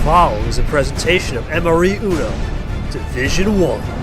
following is a presentation of MRE Uno, Division 1.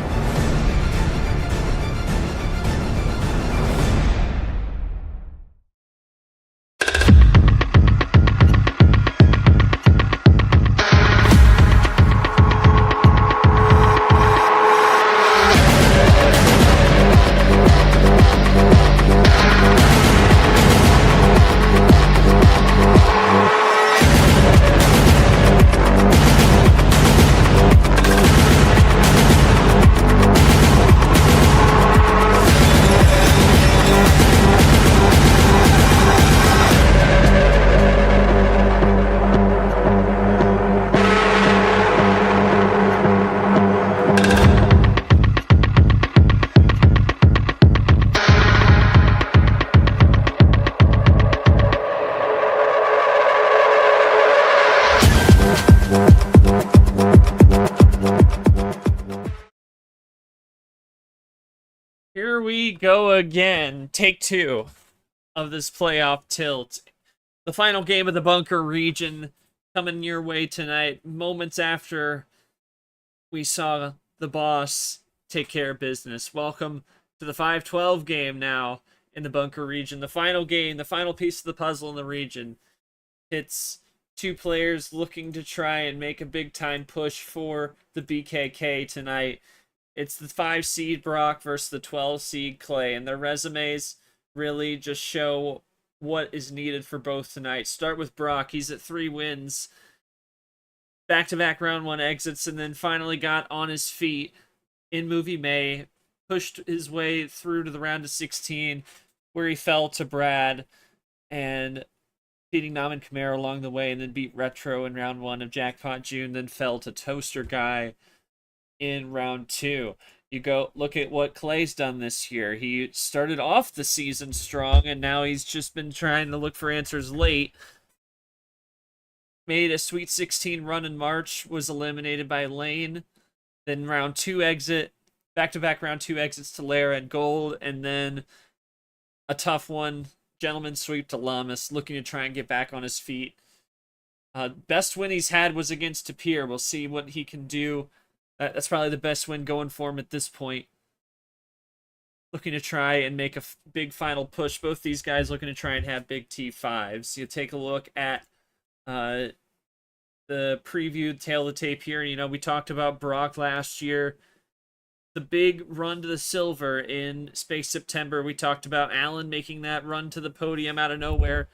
Here we go again. Take two of this playoff tilt. The final game of the bunker region coming your way tonight, moments after we saw the boss take care of business. Welcome to the 5-12 game now in the bunker region. The final game, the final piece of the puzzle in the region. It's two players looking to try and make a big time push for the BKK tonight. It's the 5 seed Brock versus the 12 seed Clay, and their resumes really just show what is needed for both tonight. Start with Brock. He's at 3 wins, back-to-back round 1 exits, and then finally got on his feet in Movie May, pushed his way through to the round of 16, where he fell to Brad, and beating Nam and Camaro along the way, and then beat Retro in round 1 of Jackpot June, then fell to Toaster Guy in round 2. You go look at what Clay's done this year. He started off the season strong, and now he's just been trying to look for answers late. Made a Sweet 16 run in March, was eliminated by Lane. Then round 2 exit, back-to-back round 2 exits to Lara and Gold, and then a tough one, gentleman sweep to Lamas, looking to try and get back on his feet. Best win he's had was against Tapir. We'll see what he can do. That's probably the best win going for him at this point. Looking to try and make a big final push. Both these guys looking to try and have big T5s. You take a look at the previewed tail of the tape here. You know, we talked about Brock last year. The big run to the silver in Space September. We talked about Allen making that run to the podium out of nowhere.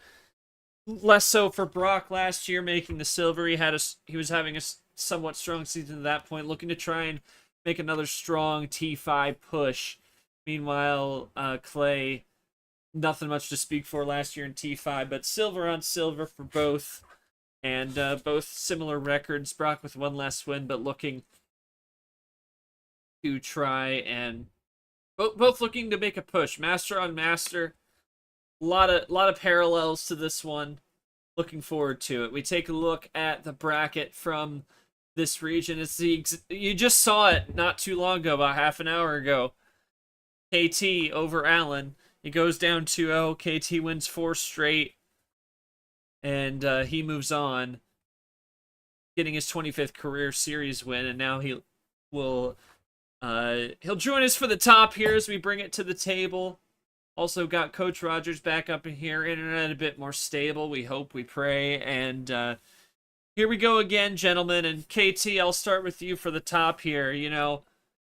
Less so for Brock last year making the silver. He was having a somewhat strong season at that point, looking to try and make another strong T5 push. Meanwhile, Clay, nothing much to speak for last year in T5, but silver on silver for both, and both similar records. Brock with one less win, but looking to try and both looking to make a push. Master on master, a lot of parallels to this one. Looking forward to it. We take a look at the bracket from this region. You just saw it not too long ago, about half an hour ago. KT over Allen. It goes down 2-0. KT wins 4 straight, and he moves on, getting his 25th career series win, and now he'll join us for the top here as we bring it to the table. Also got Coach Rogers back up in here. Internet a bit more stable. We hope, we pray, and here we go again, gentlemen. And KT, I'll start with you for the top here. You know,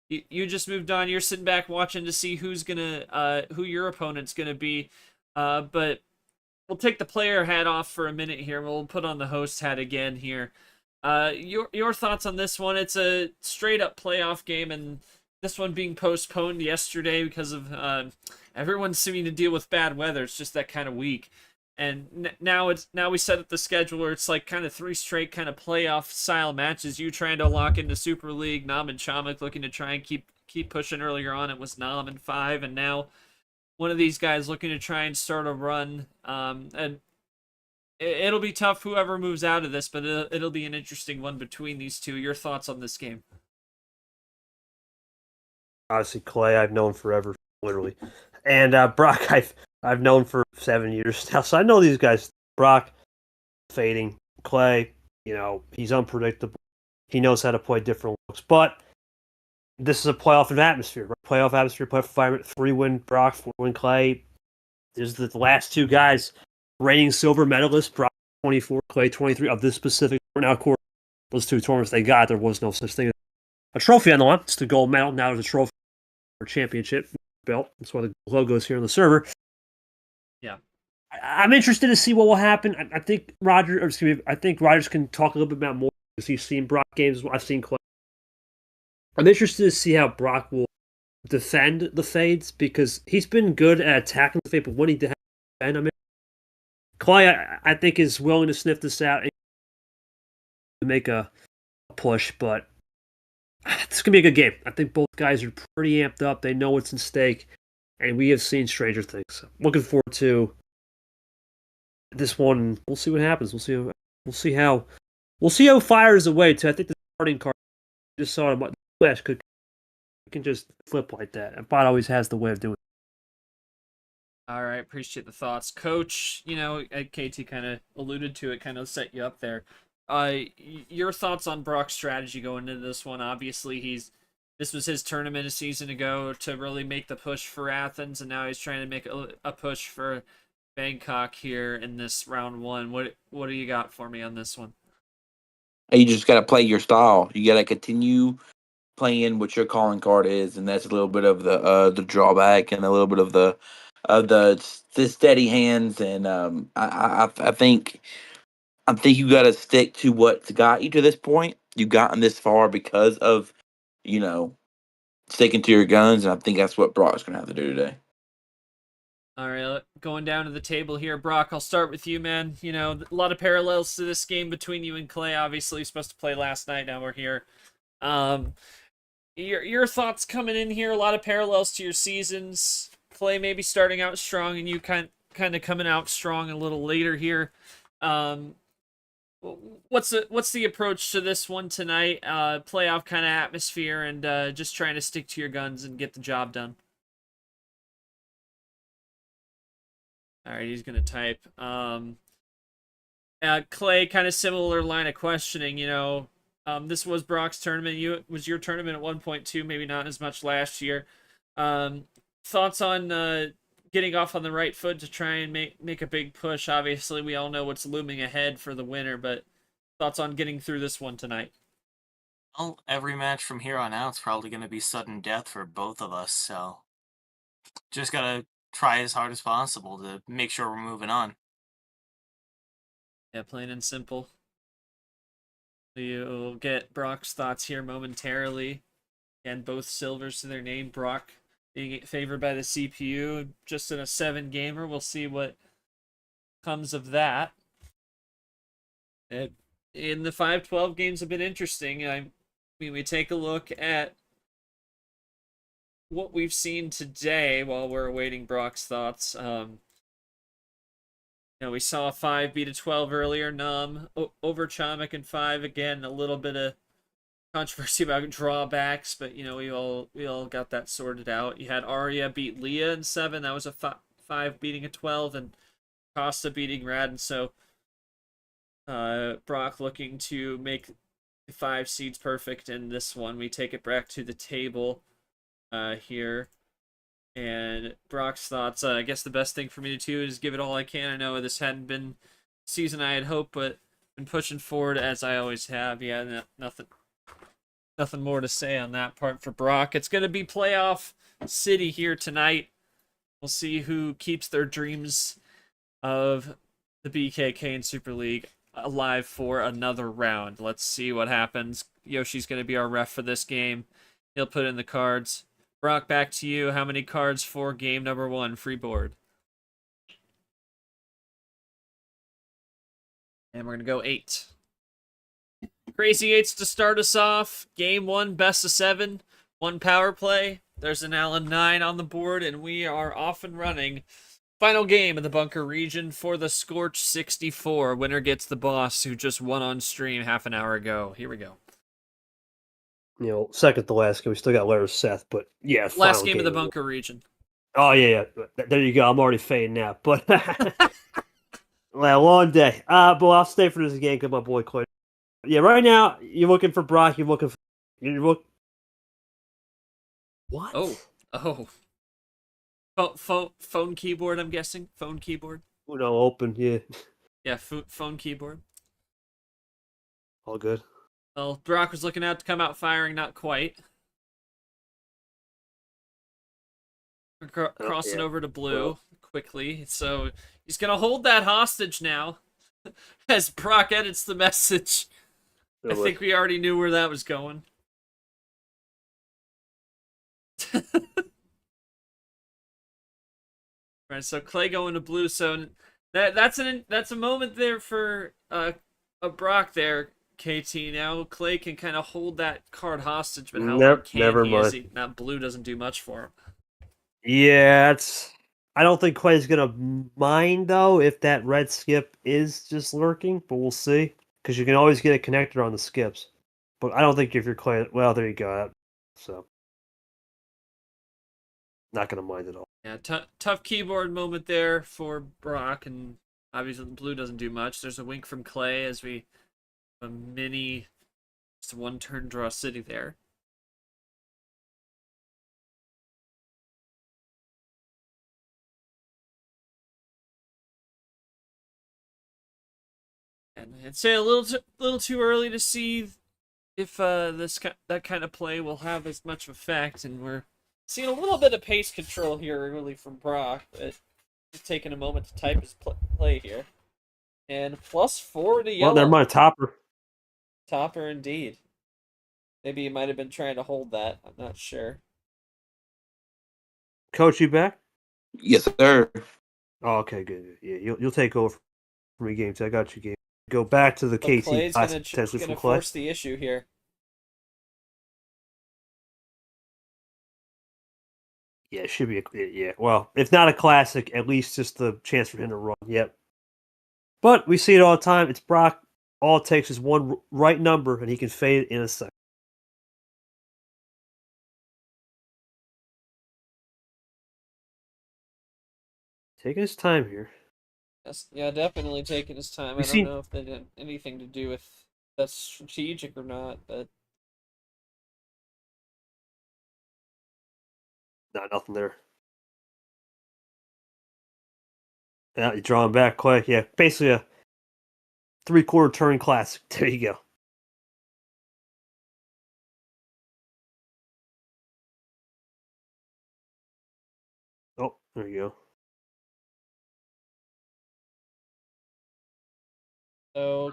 you just moved on. You're sitting back watching to see who your opponent's gonna be. But we'll take the player hat off for a minute here. We'll put on the host hat again here. Your thoughts on this one? It's a straight up playoff game, and this one being postponed yesterday because of everyone seeming to deal with bad weather. It's just that kind of week. And now we set up the schedule where it's like kind of 3 straight kind of playoff style matches. You trying to lock into Super League, Nam and Chamak looking to try and keep pushing. Earlier on it was Nam and 5, and now one of these guys looking to try and start a run. And it'll be tough whoever moves out of this, but it'll be an interesting one between these two. Your thoughts on this game? Honestly, Clay I've known forever, literally, and Brock I've known for 7 years now, so I know these guys. Brock fading, Clay He's unpredictable. He knows how to play different looks. But this is a playoff atmosphere, right? Playoff atmosphere, playoff environment. 3-win Brock, 4-win Clay. There's the last two guys, reigning silver medalists, Brock 24, Clay 23 of this specific tournament. Now, of course, those two tournaments they got, there was no such thing as a trophy on the line. It's the gold medal. Now there's a trophy or championship belt. That's why the logo is here on the server. Yeah. I'm interested to see what will happen. I think Rogers can talk a little bit about more because he's seen Brock games. I've seen Clay. I'm interested to see how Brock will defend the fades because he's been good at attacking the fade, but when he defend, Clay, I think, is willing to sniff this out and make a push, but it's going to be a good game. I think both guys are pretty amped up. They know what's in stake, and we have seen stranger things. Looking forward to this one. We'll see what happens. We'll see how fires away too. I think the starting card just saw him. Flash can just flip like that. And Bot always has the way of doing it. All right, appreciate the thoughts, Coach. KT kind of alluded to it, kind of set you up there. Your thoughts on Brock's strategy going into this one? Obviously, this was his tournament a season ago to really make the push for Athens, and now he's trying to make a push for Bangkok here in this round one. What do you got for me on this one? You just got to play your style. You got to continue playing what your calling card is, and that's a little bit of the drawback and a little bit of the steady hands. And I think you got to stick to what's got you to this point. You've gotten this far because of sticking to your guns, and I think that's what Brock's going to have to do today. All right, going down to the table here, Brock, I'll start with you, man. A lot of parallels to this game between you and Clay. Obviously, you're supposed to play last night. Now we're here. Your thoughts coming in here, a lot of parallels to your seasons. Clay maybe starting out strong and you kind of coming out strong a little later here. What's the approach to this one tonight? Playoff kind of atmosphere and just trying to stick to your guns and get the job done. All right, he's going to type. Clay, kind of similar line of questioning, this was Was your tournament at 1.2, maybe not as much last year. Thoughts on getting off on the right foot to try and make a big push? Obviously, we all know what's looming ahead for the winner, but thoughts on getting through this one tonight? Well, every match from here on out is probably going to be sudden death for both of us, so just got to try as hard as possible to make sure we're moving on. Yeah, plain and simple. You'll get Brock's thoughts here momentarily. And both silvers to their name. Brock being favored by the CPU just in a 7-gamer. We'll see what comes of that. In the 5-12 games have been interesting. I mean, we take a look at what we've seen today while we're awaiting Brock's thoughts. We saw a 5 beat a 12 earlier. Numb over Chomic and 5 again. A little bit of controversy about drawbacks, but we all got that sorted out. You had Arya beat Leah in 7. That was a 5 beating a 12, and Costa beating Rad. And so Brock looking to make the 5 seeds perfect in this one. We take it back to the table here. And Brock's thoughts, I guess the best thing for me to do is give it all I can. I know this hadn't been the season I had hoped, but been pushing forward as I always have. Yeah, nothing more to say on that part for Brock. It's going to be playoff city here tonight. We'll see who keeps their dreams of the BKK and Super League alive for another round. Let's see what happens. Yoshi's going to be our ref for this game. He'll put in the cards. Brock, back to you. How many cards for game number 1? Free board. And we're going to go 8. Crazy 8s to start us off. Game 1, best of 7. 1 power play. There's an Allen 9 on the board, and we are off and running. Final game of the Bunker region for the Scorched 64. Winner gets the boss, who just won on stream half an hour ago. Here we go. Second to last game. We still got Larry Seth, but yeah. Last game of the Bunker region. Oh, yeah. There you go. I'm already fading now. But, well, long day. But I'll stay for this game because my boy Clay Yeah, right now you're looking for Brock. You're what? Oh. Phone keyboard, I'm guessing. Phone keyboard. Uno open. Yeah, Yeah, phone keyboard. all good. Well, Brock was looking out to come out firing, not quite. Crossing over to blue quickly. So he's going to hold that hostage now as Brock edits the message. I think we already knew where that was going. Right, so Clay going to blue. So that's a moment there for a Brock there, KT. Now Clay can kind of hold that card hostage, but how long can never he? mind. That blue doesn't do much for him. Yeah, I don't think Clay's gonna mind though if that red skip is just lurking, but we'll see because you can always get a connector on the skips. But I don't think if you're Clay, well, there you go. So not gonna mind at all. Yeah, tough keyboard moment there for Brock, and obviously the blue doesn't do much. There's a wink from Clay as we have a mini, just one turn draw city there. And I'd say a little too early to see if that kind of play will have as much effect, and we're seeing a little bit of pace control here early from Brock, but just taking a moment to type his play here. And +4 to yellow. Well, never mind, topper. Topper indeed. Maybe he might have been trying to hold that. I'm not sure. Coach, you back? Yes, sir. Oh, okay, good. Yeah, you'll take over for me, game 2. I got you, game. Go back to the KT. Clay's gonna force the issue here. Yeah, it should be yeah. Well, if not a classic, at least just the chance for him to run. Yep. But we see it all the time. It's Brock. All it takes is one right number, and he can fade it in a second. Taking his time here. Yes, yeah, definitely taking his time. I don't know if they had anything to do with that's strategic or not, but Nothing there. Yeah, you draw him back quick. Yeah, basically a 3/4 turn classic. There you go. Oh, there you go. So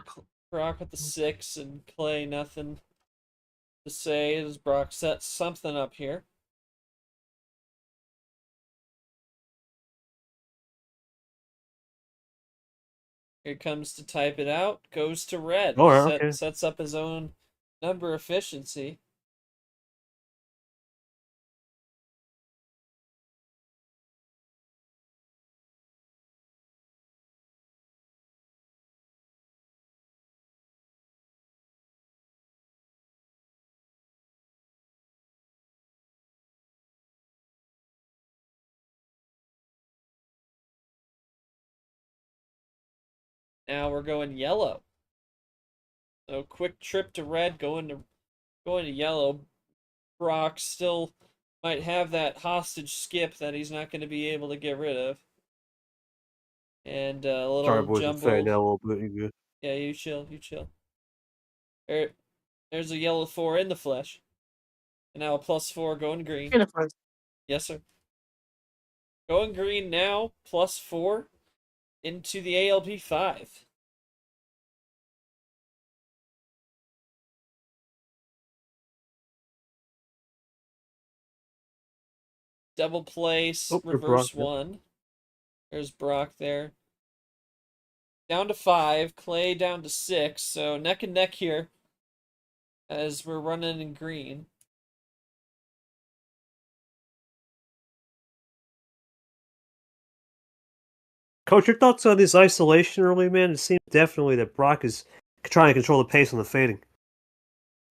Brock with the 6 and Clay nothing to say as Brock sets something up here. Here comes to type it out. Goes to red. Okay. Sets up his own number efficiency. Now we're going yellow. So quick trip to red, going to yellow. Brock still might have that hostage skip that he's not going to be able to get rid of. And a little Sorry, boys, jumbled. now a little bit. You good? Yeah, you chill. There's a yellow 4 in the flesh. And now a +4 going green. Yes, sir. Going green now, +4 into the ALP5. Double place, reverse Brock, 1. There's Brock there. Down to 5, Clay down to 6, so neck and neck here as we're running in green. Coach, your thoughts on this isolation early, man? It seems definitely that Brock is trying to control the pace on the fading.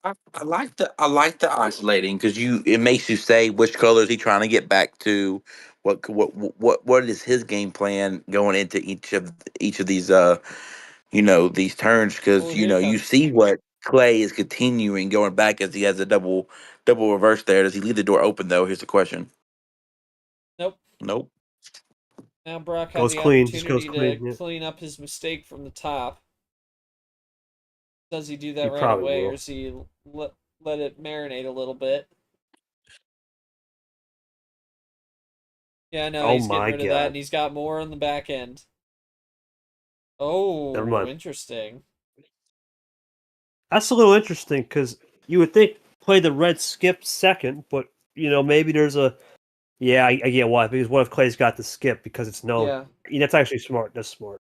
I like the isolating because it makes you say which color is he trying to get back to, what is his game plan going into each of these these turns because Oh, you see what Clay is continuing going back as he has a double reverse there. Does he leave the door open though? Here's the question. Nope. Nope. Now Brock had Goes the clean. Just goes opportunity to clean. Yeah. clean up his mistake from the top. Does he do He that right probably away, will. or does he let it marinate a little bit? Yeah, no, Oh he's getting my rid of that, god. and he's got more on the back end. Never Oh, mind. interesting. That's a little interesting because you would think play the red skip second, but maybe there's a I get why, because what if Clay's got the skip because it's known? Yeah. That's actually smart. That's smart.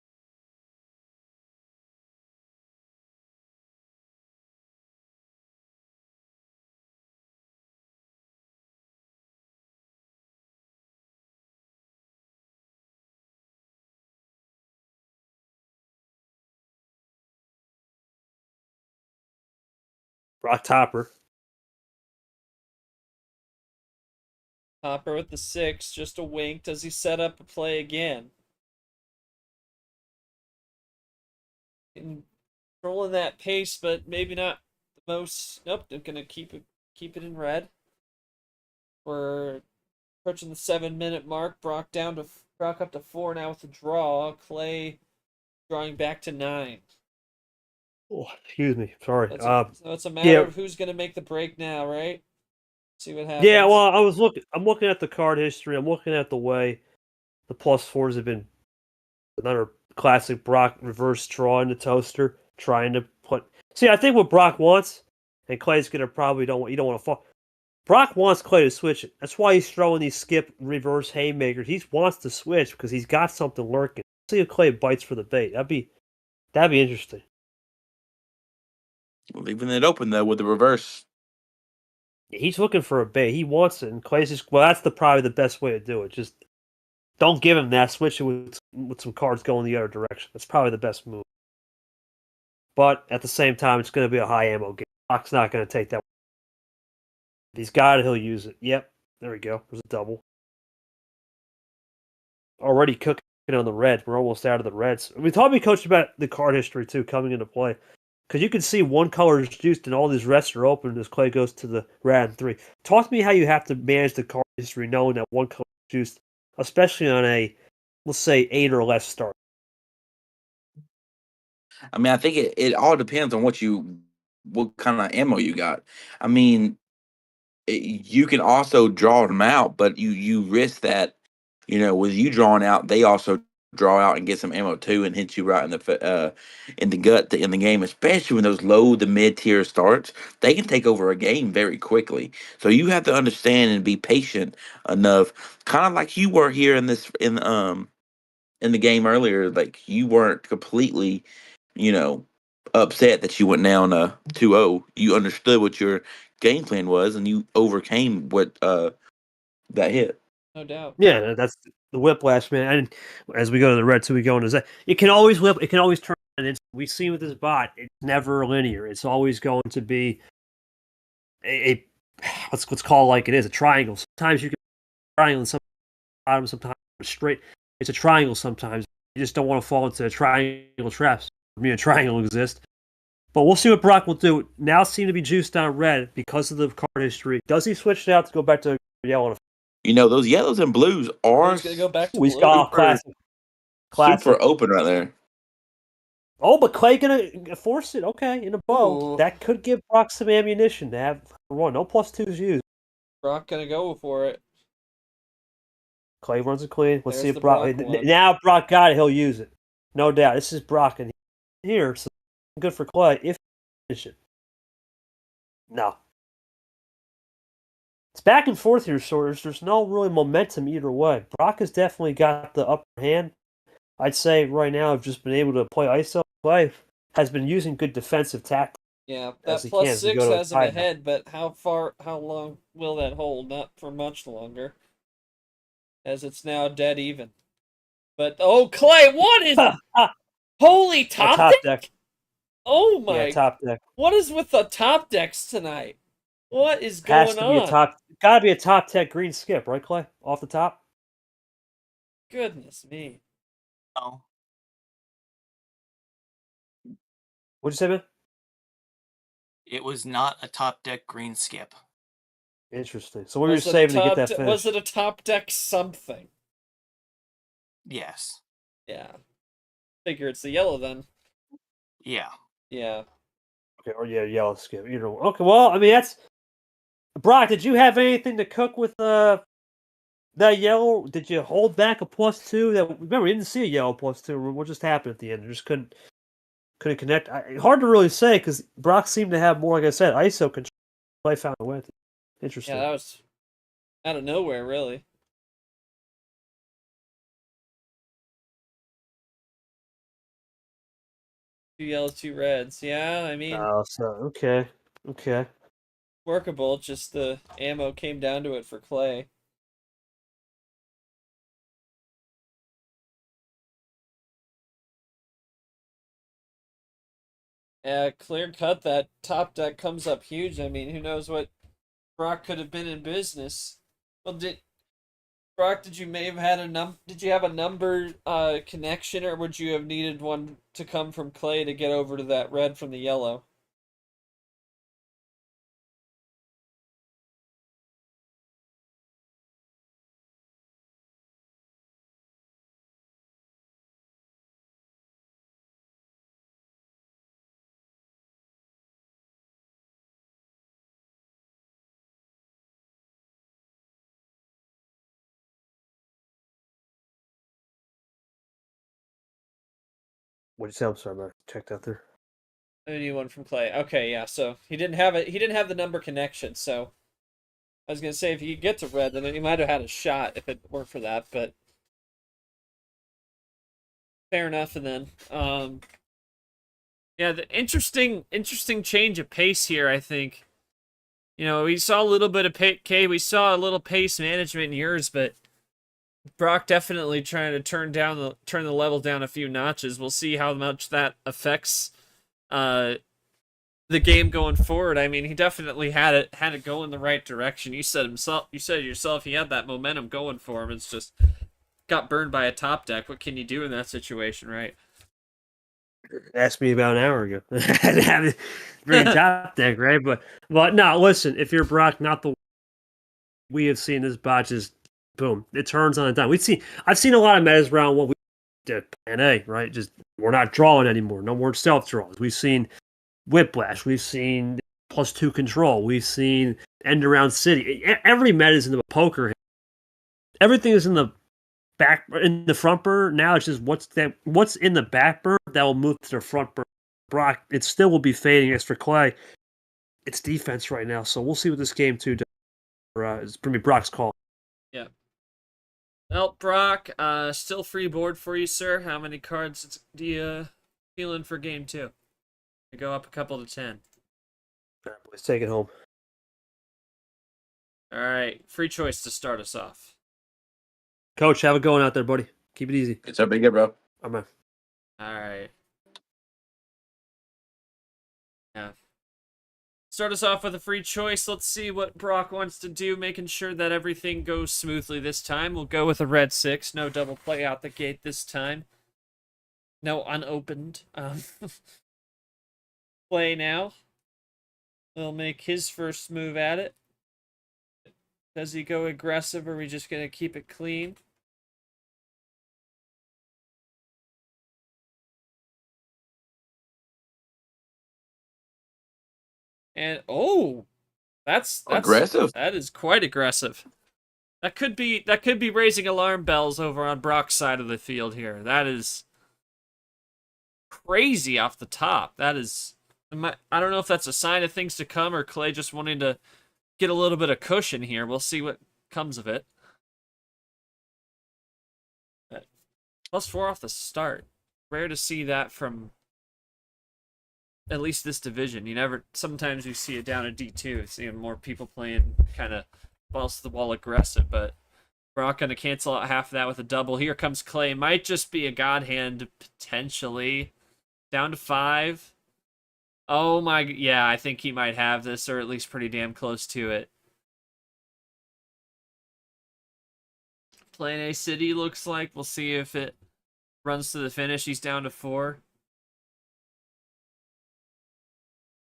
Brock Topper. Hopper with the 6, just a wink. Does he set up a play again? Controlling that pace, but maybe not the most. Nope, they're gonna keep it in red. We're approaching the 7-minute mark. Brock up to 4 now with the draw. Clay drawing back to 9. Oh, excuse me. Sorry. So it's a matter Yeah. of who's gonna make the break now, right? See what happens. Yeah, well, I'm looking at the card history. I'm looking at the way the +4s have been another classic Brock reverse draw in the toaster, trying to put. See, I think what Brock wants, and Clay's gonna probably you don't want to fall. Brock wants Clay to switch it. That's why he's throwing these skip reverse haymakers. He wants to switch because he's got something lurking. See if Clay bites for the bait. That'd be interesting. Leaving it open though with the reverse. He's looking for a bait. He wants it, and Clay's just that's probably the best way to do it. Just don't give him that. Switch it with some cards going the other direction. That's probably the best move. But at the same time, it's going to be a high ammo game. Brock's not going to take that. If he's got it, he'll use it. Yep, there we go. There's a double. Already cooking on the reds. We're almost out of the reds. We thought we coached about the card history too coming into play. Because you can see one color is juiced and all these rests are open as Clay goes to the red and 3. Talk to me how you have to manage the card history knowing that one color is juiced, especially on a, let's say, 8 or less start. I mean, I think it all depends on what kind of ammo you got. I mean, you can also draw them out, but you risk that. With you drawing out, they also draw out and get some ammo too, and hit you right in the gut to end the game. Especially when those low to mid tier starts, they can take over a game very quickly. So you have to understand and be patient enough, kind of like you were here in the game earlier. Like you weren't completely, you know, upset that you went down 2-0. You understood what your game plan was, and you overcame what that hit. No doubt. Yeah, that's the whiplash, man. And as we go to the red, so we go into that. It can always whip. It can always turn. And we see with this bot, it's never linear. It's always going to be a let's call it like it is, a triangle. Sometimes you can triangle, and sometimes bottom, sometimes straight. It's a triangle. Sometimes you just don't want to fall into triangle traps. I mean, a triangle exists. But we'll see what Brock will do. Now seem to be juiced on red because of the card history. Does he switch it out to go back to yellow? Those yellows and blues are He's gonna go back to He's blue. got classic. super open right there. Oh, but Clay gonna force it. Okay, in a bow. Ooh. That could give Brock some ammunition to have one. No +2s used. Brock gonna go for it. Clay runs it clean. Let's There's see if the Brock. Brock one. Now Brock got it. He'll use it. No doubt. This is Brock in here. So good for Clay if he finish it. No. It's back and forth here, Sorters. There's no really momentum either way. Brock has definitely got the upper hand. I'd say right now I've just been able to play ISO. Clay has been using good defensive tactics. Yeah, As that he can as we +6 go to a has him timeout. ahead, but how long will that hold? Not for much longer. As it's now dead even. But, oh, Clay, what is... Holy top deck? Oh my... Yeah, top deck. What is with the top decks tonight? What is Has going to be on? a top. Gotta be a top deck green skip, right, Clay? Off the top. Goodness me. No. What'd you say, man? It was not a top deck green skip. Interesting. So what were you Was it a saving to get top that was finish? it a top deck something? Yes. Yeah. Figure it's the yellow then. Yeah. Yeah. Okay, or yeah, yellow skip. You know. Okay, well, I mean that's Brock. Did you have anything to cook with that yellow? Did you hold back a +2? That remember we didn't see a yellow +2. What just happened at the end? Just couldn't connect. Hard to really say because Brock seemed to have more, like I said, ISO control. I found a way. Yeah, Interesting. that was out of nowhere, really. Two yellows, two reds. Yeah, I mean, Oh, so okay. workable. Just the ammo came down to it for Clay. Yeah, clear cut. That top deck comes up huge. I mean, who knows what Brock could have been in business. Well, Brock, did you may have had did you have a number connection, or would you have needed one to come from Clay to get over to that red from the yellow? What'd you say? I'm sorry, Brock. Checked out there. I need one from Clay. Okay, yeah. So he didn't have it. He didn't have the number connection. So I was gonna say if he could get to red, then he might have had a shot if it weren't for that. But fair enough. And then, yeah, the interesting change of pace here. I think, you know, we saw a little bit of we saw a little pace management in yours, but Brock definitely trying to turn the level down a few notches. We'll see how much that affects the game going forward. I mean, he definitely had it go in the right direction. You said yourself he had that momentum going for him. It's just got burned by a top deck. What can you do in that situation, right? Asked me about an hour ago. Bring top deck, right? But no, listen. If you're Brock, not the we have seen this bot just boom, it turns on a dime. I've seen a lot of metas around what we did plan A, right? Just we're not drawing anymore. No more stealth draws. We've seen Whiplash. We've seen +2 control. We've seen end around city. Every meta is in the poker. Everything is in the front burner. Now it's just what's in the back burner that will move to the front burner. Brock, it still will be fading as for Clay. It's defense right now, so we'll see what this game too does. It's going to be Brock's call. Yeah. Well, Brock, still free board for you, sir. How many cards do you feeling for game 2? I go up a couple to 10. All right, boys, take it home. All right, free choice to start us off. Coach, have it going out there, buddy. Keep it easy. It's up big, bro. I'm out. All right. Yeah. Start us off with a free choice. Let's see what Brock wants to do, making sure that everything goes smoothly this time. We'll go with a red 6. No double play out the gate this time. No unopened. Play now. He'll make his first move at it. Does he go aggressive, or are we just going to keep it clean? And that's Aggressive. That is quite aggressive. That could be raising alarm bells over on Brock's side of the field here. That is crazy off the top. That is, I don't know if that's a sign of things to come or Clay just wanting to get a little bit of cushion here. We'll see what comes of it. +4 off the start. Rare to see that from at least this division. Sometimes you see it down at D2, seeing more people playing kind of balls to the wall aggressive, but Brock gonna cancel out half of that with a double. Here comes Clay. Might just be a god hand, potentially. Down to 5. Oh my, yeah, I think he might have this, or at least pretty damn close to it. Playing A City looks like. We'll see if it runs to the finish. He's down to 4.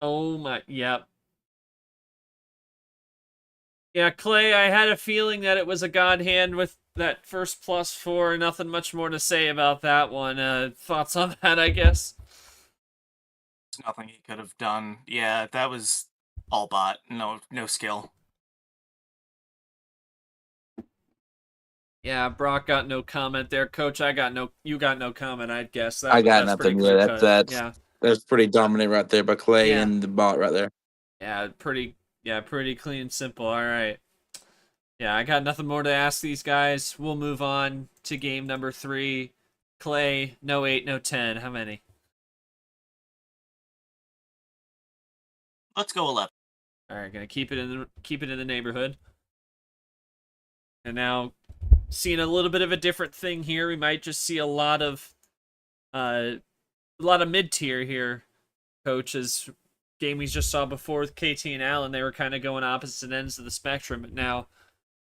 Oh my, yep. Yeah, Clay, I had a feeling that it was a god hand with that first +4. Nothing much more to say about that one. Thoughts on that, I guess? There's nothing he could have done. Yeah, that was all bot. No skill. Yeah, Brock got no comment there. Coach, you got no comment, I'd guess. I got That's pretty nothing. clear Yeah, cut. Yeah. that's pretty dominant right there by Clay Yeah. and the bot right there. Pretty clean, simple. All right. Yeah, I got nothing more to ask these guys. We'll move on to game number 3. Clay, no 8, no 10. How many? Let's go 11. All right, gonna keep it in the neighborhood. And now, seeing a little bit of a different thing here. We might just see a lot of mid tier here. Coach, as game we just saw before with KT and Allen, they were kind of going opposite ends of the spectrum. But now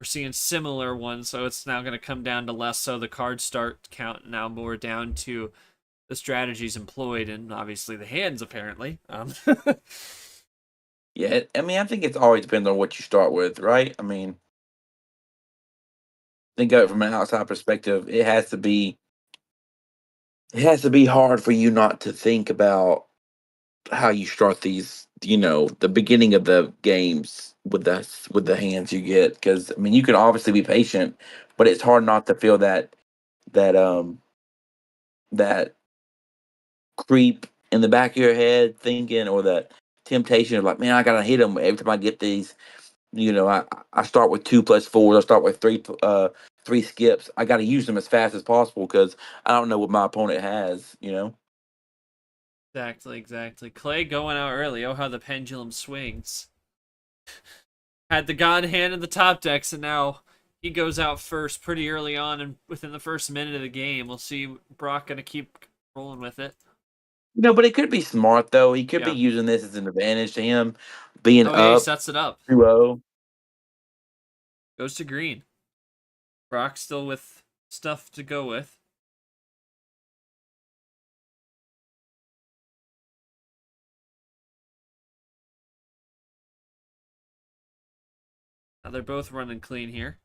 we're seeing similar ones, so it's now going to come down to less so the cards start count now more down to the strategies employed and obviously the hands apparently. Yeah, I mean, I think it's always depends on what you start with, right? I mean, think of it from an outside perspective. It has to be hard for you not to think about how you start these. The beginning of the games with the hands you get, because I mean, you can obviously be patient, but it's hard not to feel that that creep in the back of your head thinking, or that temptation of like, man, I gotta hit them every time I get these. I start with 2+4s. I start with three skips. I got to use them as fast as possible because I don't know what my opponent has. Exactly. Clay going out early. Oh, how the pendulum swings. Had the god hand in the top decks, and now he goes out first pretty early on, and within the first minute of the game, we'll see Brock gonna keep rolling with it. But it could be smart though. He could be Yeah. using this as an advantage to him, being Oh, yeah, he up sets it up. 2-0. Goes to green. Brock still with stuff to go with. Now they're both running clean here.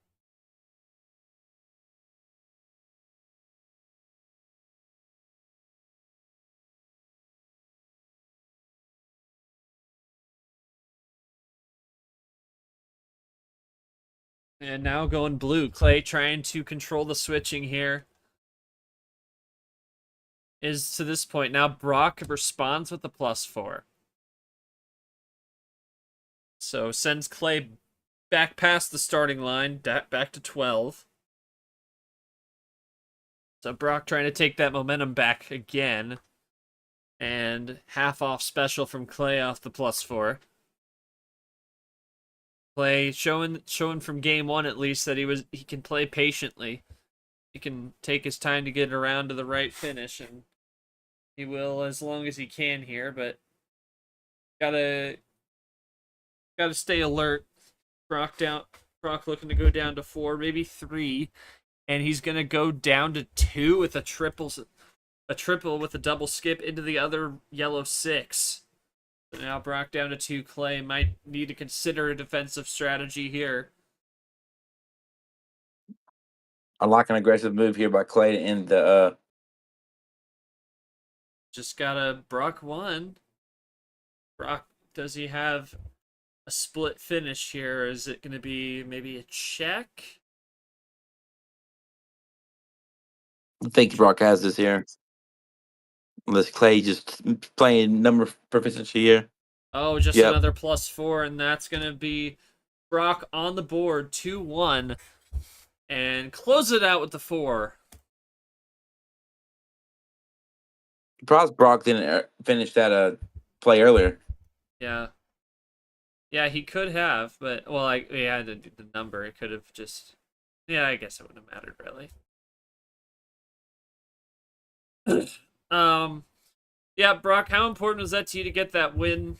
And now going blue. Clay trying to control the switching here. Is to this point. Now Brock responds with the +4. So sends Clay back past the starting line, back to 12. So Brock trying to take that momentum back again. And half off special from Clay off the +4. Clay showing from game 1 at least that he can play patiently. He can take his time to get around to the right finish, and he will as long as he can here, but gotta stay alert. Brock looking to go down to 4, maybe 3, and he's gonna go down to 2 with a triple with a double skip into the other yellow 6. So now Brock down to 2. Clay might need to consider a defensive strategy here. I like an aggressive move here by Clay to end the. Just gotta Brock 1. Brock, does he have a split finish here? Or is it going to be maybe a check? I think Brock has this here. Unless Clay just playing number proficiency here. Oh, just Yep. another +4, and that's going to be Brock on the board, 2-1, and close it out with the 4. Surprised Brock didn't finish that play earlier. Yeah. Yeah, he could have, but, well, he had to do the number. It could have just, yeah, I guess it wouldn't have mattered, really. Yeah, Brock, how important was that to you to get that win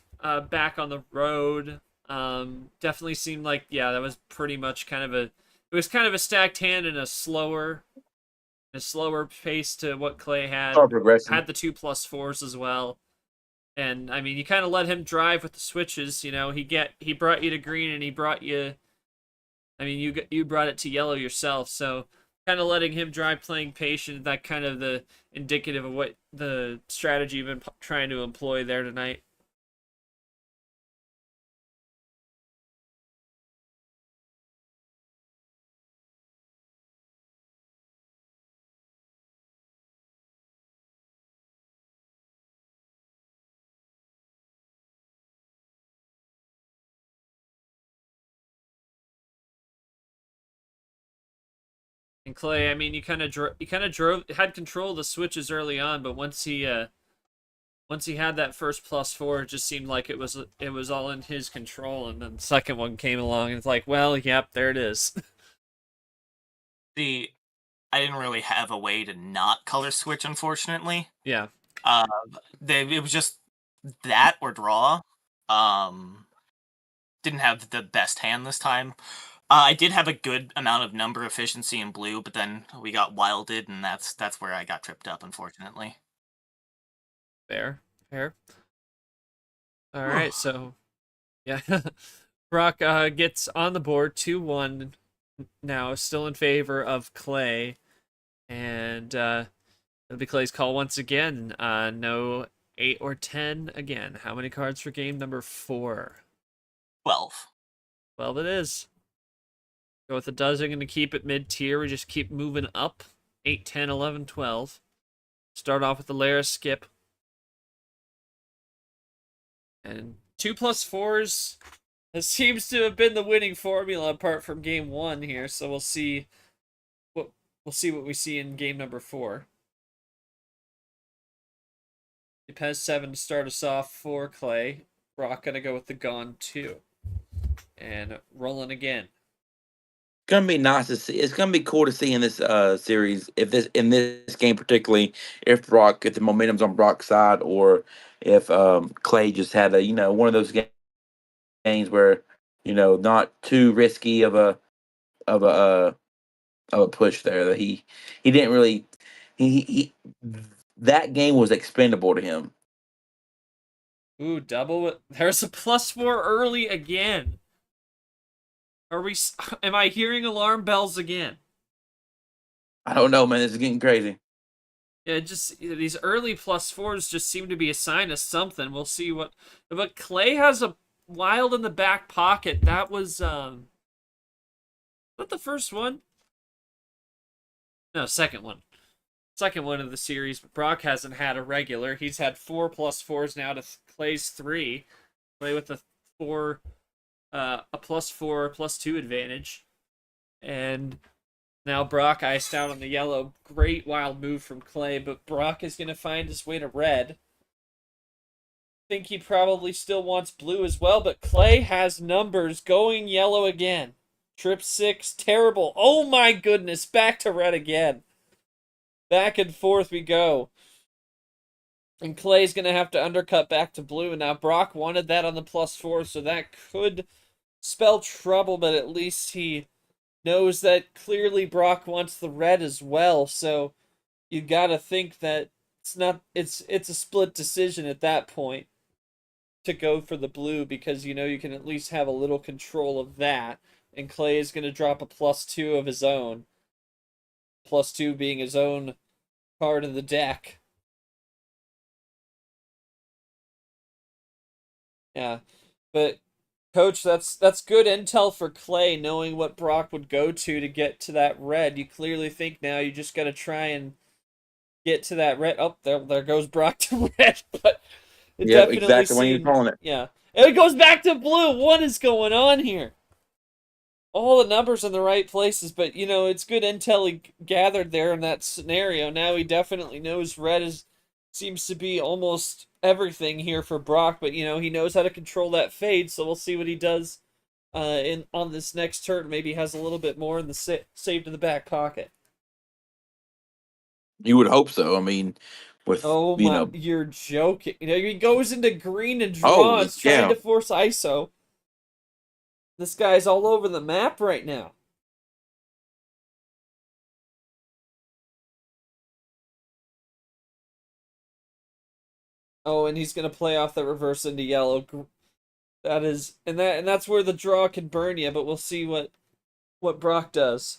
back on the road? Definitely seemed like, yeah, that was pretty much it was kind of a stacked hand and a slower pace to what Clay had. Or progression. Had the 2+4s as well. And I mean, you kind of let him drive with the switches. You know, he brought you to green, and he brought you. I mean, you brought it to yellow yourself. So kind of letting him drive, playing patient. That kind of the indicative of what the strategy you've been trying to employ there tonight. And Clay, I mean, you kind of had control of the switches early on, but once he had that first +4, it just seemed like it was all in his control. And then the second one came along, and it's like, well, yep, there it is. I didn't really have a way to not color switch, unfortunately. Yeah. It was just that or draw. Didn't have the best hand this time. I did have a good amount of number efficiency in blue, but then we got wilded, and that's where I got tripped up, unfortunately. Fair. All right, so yeah, Brock gets on the board 2-1 now, still in favor of Clay, and it'll be Clay's call once again. No 8 or 10 again. How many cards for game number 4? 12. 12 it is. Go with a dozen and to keep it mid-tier. We just keep moving up. 8, 10, 11, 12. Start off with the Lara skip. And 2+4s. This seems to have been the winning formula apart from game 1 here. So we'll see what we see in game number 4. Pez 7 to start us off for Clay. Brock gonna go with the Gone 2. And rolling again. Gonna be nice to see. It's gonna be cool to see in this series if this game particularly if the momentum's on Brock's side or if Clay just had one of those games where not too risky of a of a push there that he didn't really he that game was expendable to him. Ooh, double. There's a +4 early again. Am I hearing alarm bells again? I don't know, man. This is getting crazy. Yeah, just these early +4s just seem to be a sign of something. We'll see what. But Clay has a wild in the back pocket. That was not the first one. No, second one. Second one of the series. But Brock hasn't had a regular. He's had 4 +4s now to Clay's 3. Play with a 4. A +4, +2 advantage. And now Brock iced out on the yellow. Great wild move from Clay, but Brock is going to find his way to red. I think he probably still wants blue as well, but Clay has numbers going yellow again. Trip 6, terrible. Oh my goodness, back to red again. Back and forth we go. And Clay's going to have to undercut back to blue. And now Brock wanted that on the +4, so that could spell trouble, but at least he knows that clearly Brock wants the red as well. So you got to think that it's a split decision at that point to go for the blue because you can at least have a little control of that. And Clay is going to drop a +2 of his own. +2 being his own card in the deck. Yeah. But Coach, that's good intel for Clay, knowing what Brock would go to get to that red. You clearly think now you just got to try and get to that red. Oh, there goes Brock to red, but it definitely exactly when you're calling it. Yeah, and it goes back to blue. What is going on here? All the numbers in the right places, but it's good intel he gathered there in that scenario. Now he definitely knows red seems to be almost everything here for Brock, but he knows how to control that fade, so we'll see what he does on this next turn. Maybe he has a little bit more in the saved in the back pocket. You would hope so. I mean, with you're joking. He goes into green and draws, trying to force ISO. This guy's all over the map right now. Oh, and he's gonna play off the reverse into yellow. That is, and that's where the draw can burn you. But we'll see what Brock does.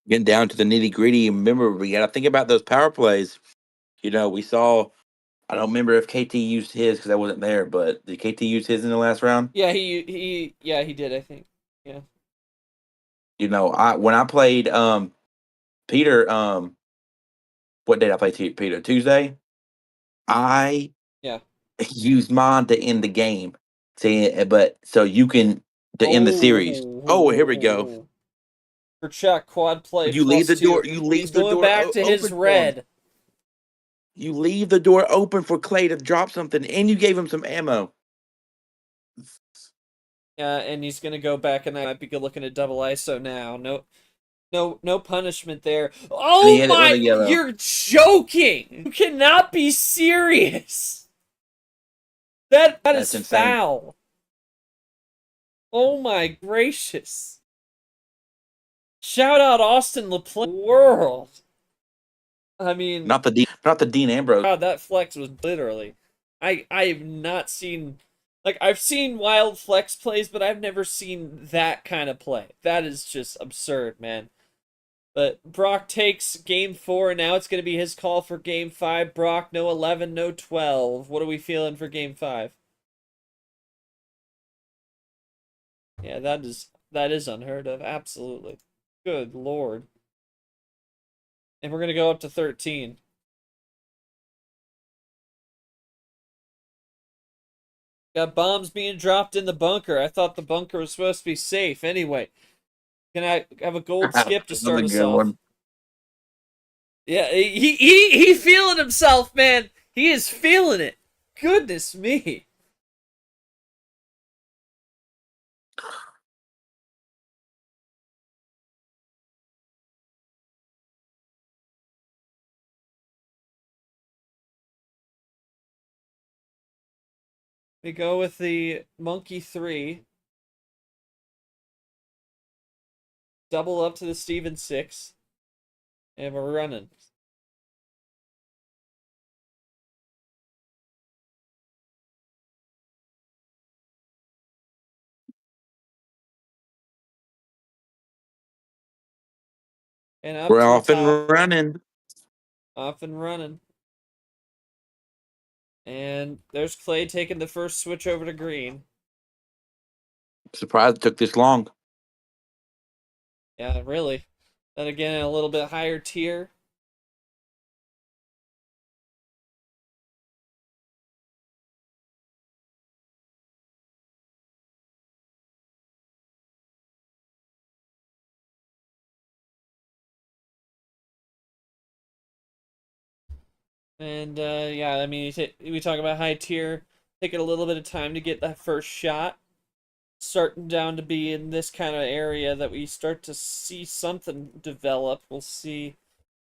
Getting down to the nitty gritty. Remember, we got to think about those power plays. We saw. I don't remember if KT used his because I wasn't there, but did KT use his in the last round? Yeah, he did. I think. Yeah. When I played Peter, what day did I play Peter? Tuesday. I Yeah. used mine to end the game. But so you can to end the series. Oh, here we go. For check, quad play You leave the +2. door. You leave He's the going door back to his open for him. red. You leave the door open for Clay to drop something, and you gave him some ammo. Yeah, and he's gonna go back, and I might be good looking at double ISO now. No punishment there. he Oh hit it with my! a yellow. You're joking! You cannot be serious. That That's is insane. foul. Oh my gracious! Shout out Austin LaPlante world. I mean, Not the Dean Ambrose. God, that flex was literally. I have not seen, like, I've seen wild flex plays, but I've never seen that kind of play. That is just absurd, man. But Brock takes game 4, and now it's going to be his call for game 5. Brock, no 11, no 12. What are we feeling for game 5? Yeah, that is unheard of. Absolutely. Good lord. And we're going to go up to 13. Got bombs being dropped in the bunker. I thought the bunker was supposed to be safe. Anyway, can I have a gold skip to start us off? One. Yeah, he feeling himself, man. He is feeling it. Goodness me. We go with the Monkey 3. Double up to the Steven 6. And we're running. And up We're to off the and top. running. Off and running. And there's Clay taking the first switch over to green. Surprised it took this long. Yeah, really. Then again, a little bit higher tier. And yeah, I mean, we talk about high tier, taking a little bit of time to get that first shot. Starting down to be in this kind of area that we start to see something develop. We'll see if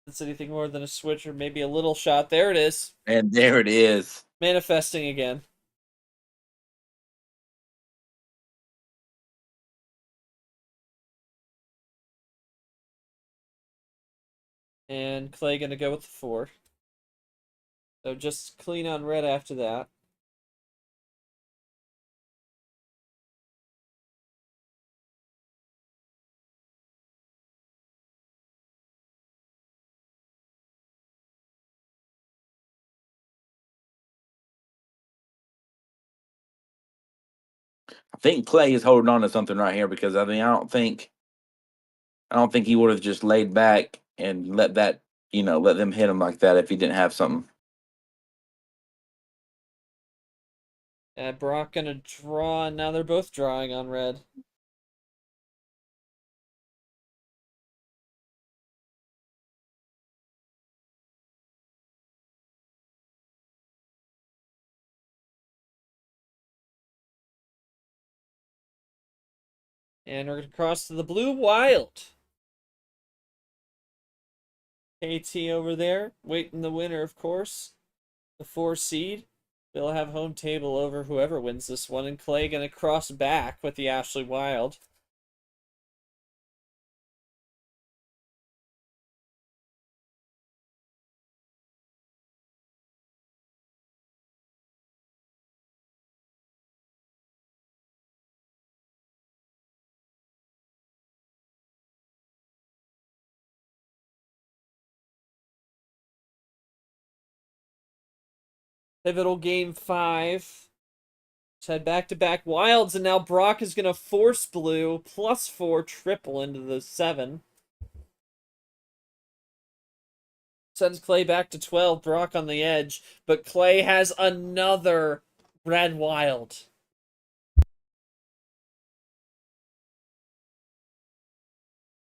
it's anything more than a switch or maybe a little shot. There it is. And there it is. Manifesting again. And Clay gonna go with the 4. So just clean on red after that. I think Clay is holding on to something right here because I don't think he would have just laid back and let them hit him like that if he didn't have something. Brock gonna draw, and now they're both drawing on red. And we're gonna cross to the blue wild. KT over there, waiting the winner, of course. The 4 seed. They'll have home table over whoever wins this one. And Clay gonna cross back with the Ashley Wild. Pivotal game 5. Let's head back-to-back wilds, and now Brock is going to force blue +4 triple into the 7. Sends Clay back to 12. Brock on the edge, but Clay has another red wild.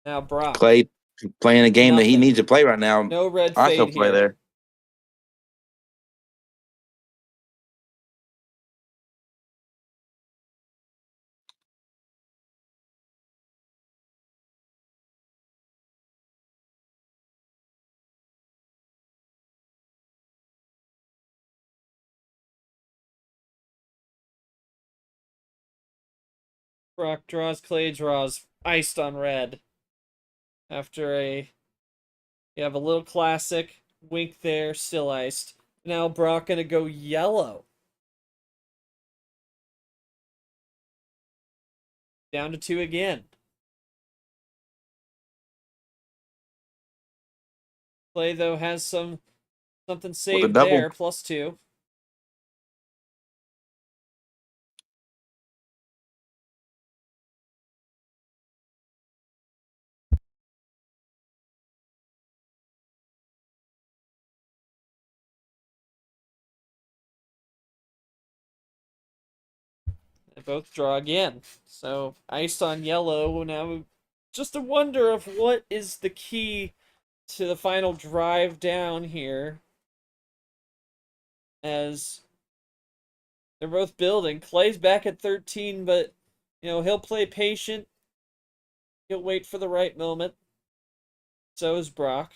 Now Brock. Clay playing a game that he Nothing. needs to play right now. No red I still fade play here. there. Brock draws, Clay draws. Iced on red. After you have a little classic. Wink there, still iced. Now Brock gonna go yellow. Down to 2 again. Clay, though, has something saved double. there, +2. They both draw again. So, iced on yellow. Now, just a wonder of what is the key to the final drive down here. As they're both building. Clay's back at 13, but, he'll play patient. He'll wait for the right moment. So is Brock.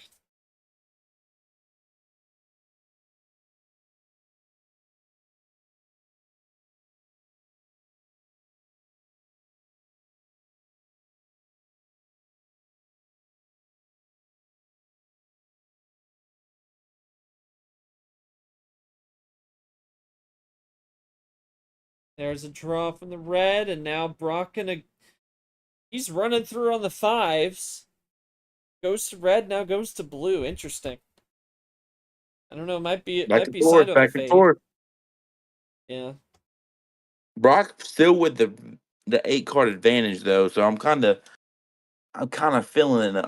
There's a draw from the red, and now Brock he's running through on the 5s. Goes to red, now goes to blue. Interesting. I don't know, might be Back and a sign forth, of a back and fade. forth. Yeah. Brock still with the 8-card advantage though, so I'm kind of feeling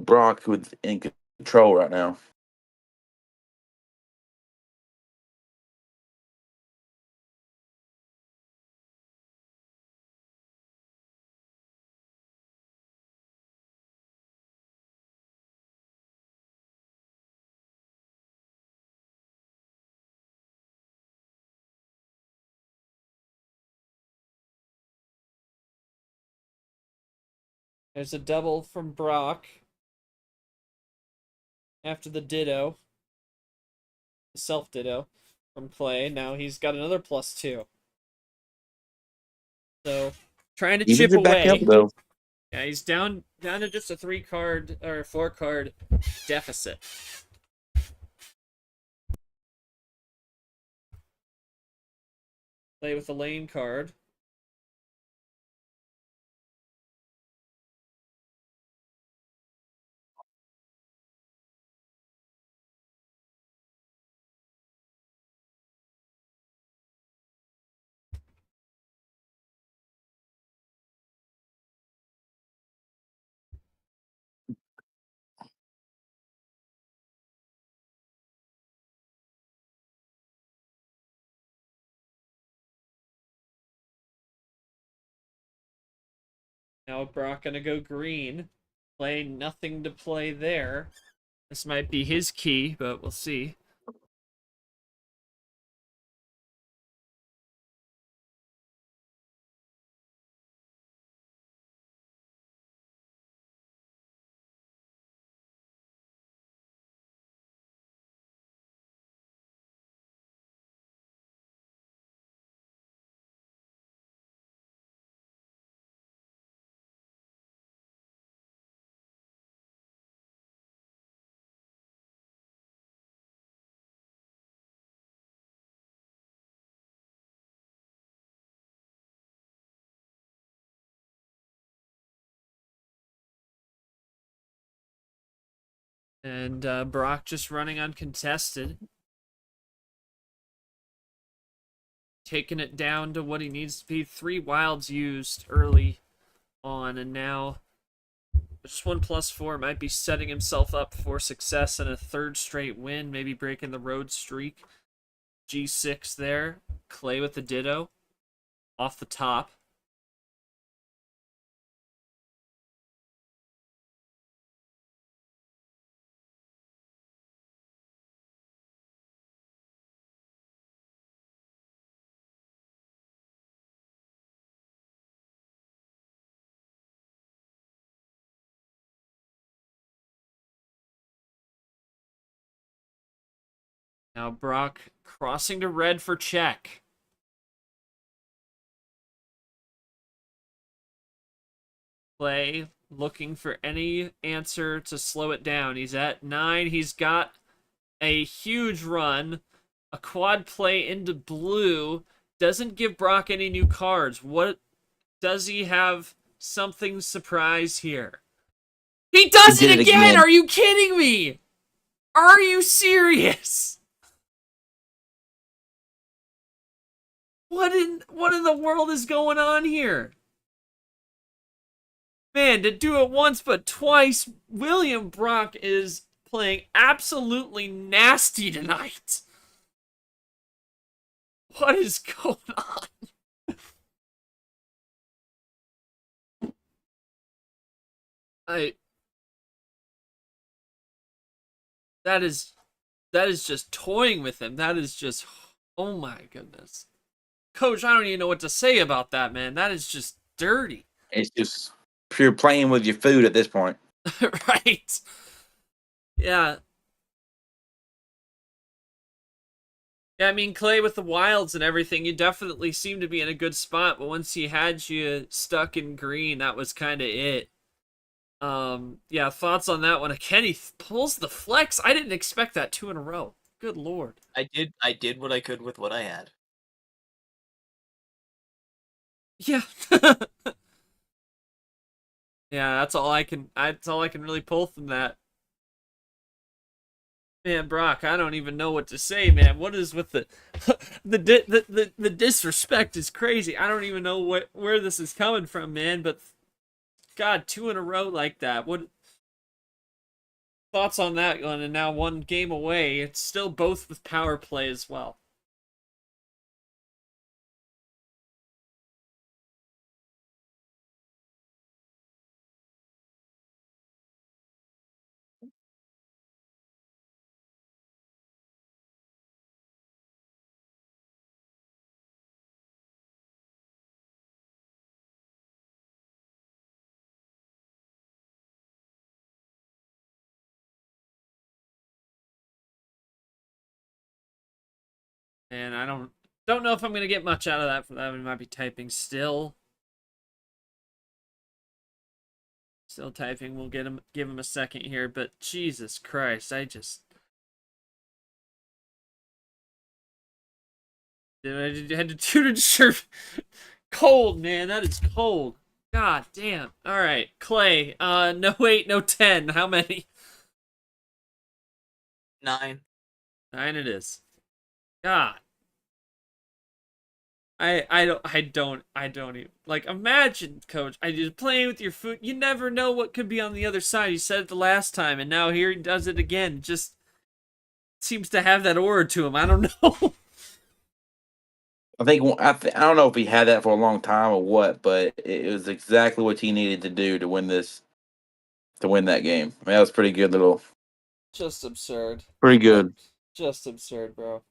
Brock with in control right now. There's a double from Brock. After the ditto. The self-ditto from Clay. Now he's got another +2. So, trying to chip Evens it back up away. though. Yeah, he's down to just a 3-card or 4-card deficit. Play with the lane card. Now Brock gonna go green. Play nothing to play there. This might be his key, but we'll see. And Brock just running uncontested. taking it down to what he needs to be. 3 wilds used early on, and now just 1+4 might be setting himself up for success in a 3rd straight win, maybe breaking the road streak. G6 there. Clay with the ditto off the top. Now Brock crossing to red for check. Clay looking for any answer to slow it down. He's at 9. He's got a huge run. A quad play into blue. Doesn't give Brock any new cards. What does he have? Something surprise here. He does He it did it again! again. Are you kidding me? Are you serious? What in the world is going on here? Man, to do it once but twice, William Brock is playing absolutely nasty tonight. What is going on? That is just toying with him. That is just, oh my goodness. Coach, I don't even know what to say about that, man. That is just dirty. It's just pure playing with your food at this point. Right. Yeah. Yeah, I mean, Clay, with the wilds and everything, you definitely seem to be in a good spot, but once he had you stuck in green, that was kind of it. Yeah, thoughts on that one? Again, he pulls the flex. I didn't expect that 2 in a row. Good lord. I did what I could with what I had. Yeah. Yeah, that's all I can really pull from that. Man, Brock, I don't even know what to say, man. What is with the the disrespect is crazy. I don't even know where this is coming from, man, but God, 2 in a row like that. What thoughts on that one? And now 1 game away. It's still both with power play as well. And I don't know if I'm gonna get much out of that for that. I might be typing still. Still typing. We'll give him a second here, but Jesus Christ, I had to tune in shirt. Cold, man. That is cold. God damn. All right, Clay. No 8, no 10. How many? 9. 9 it is. God. I don't even like imagine, coach. I just playing with your food. You never know what could be on the other side. You said it the last time, and now here he does it again. Just seems to have that aura to him. I don't know. I don't know if he had that for a long time or what, but it was exactly what he needed to do to win that game. I mean, that was pretty good little. Just absurd. Pretty good. Just absurd, bro.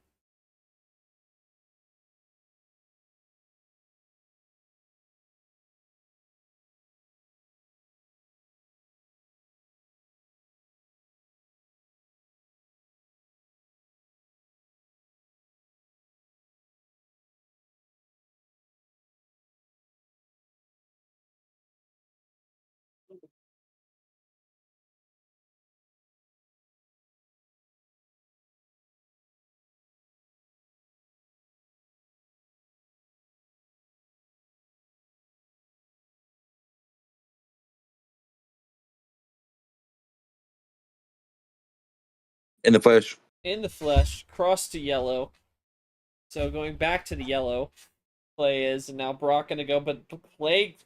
In the flesh. In the flesh, cross to yellow. So going back to the yellow, Clay is, and now Brock gonna go, but Clay.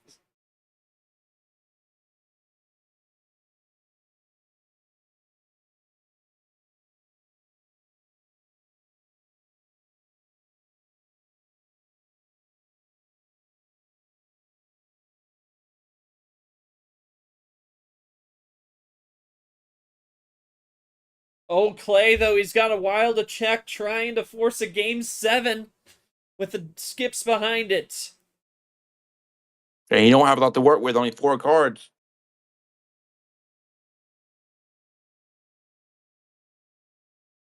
Oh, Clay, though, he's got a while to check, trying to force a game 7 with the skips behind it. And you don't have a lot to work with, only 4 cards.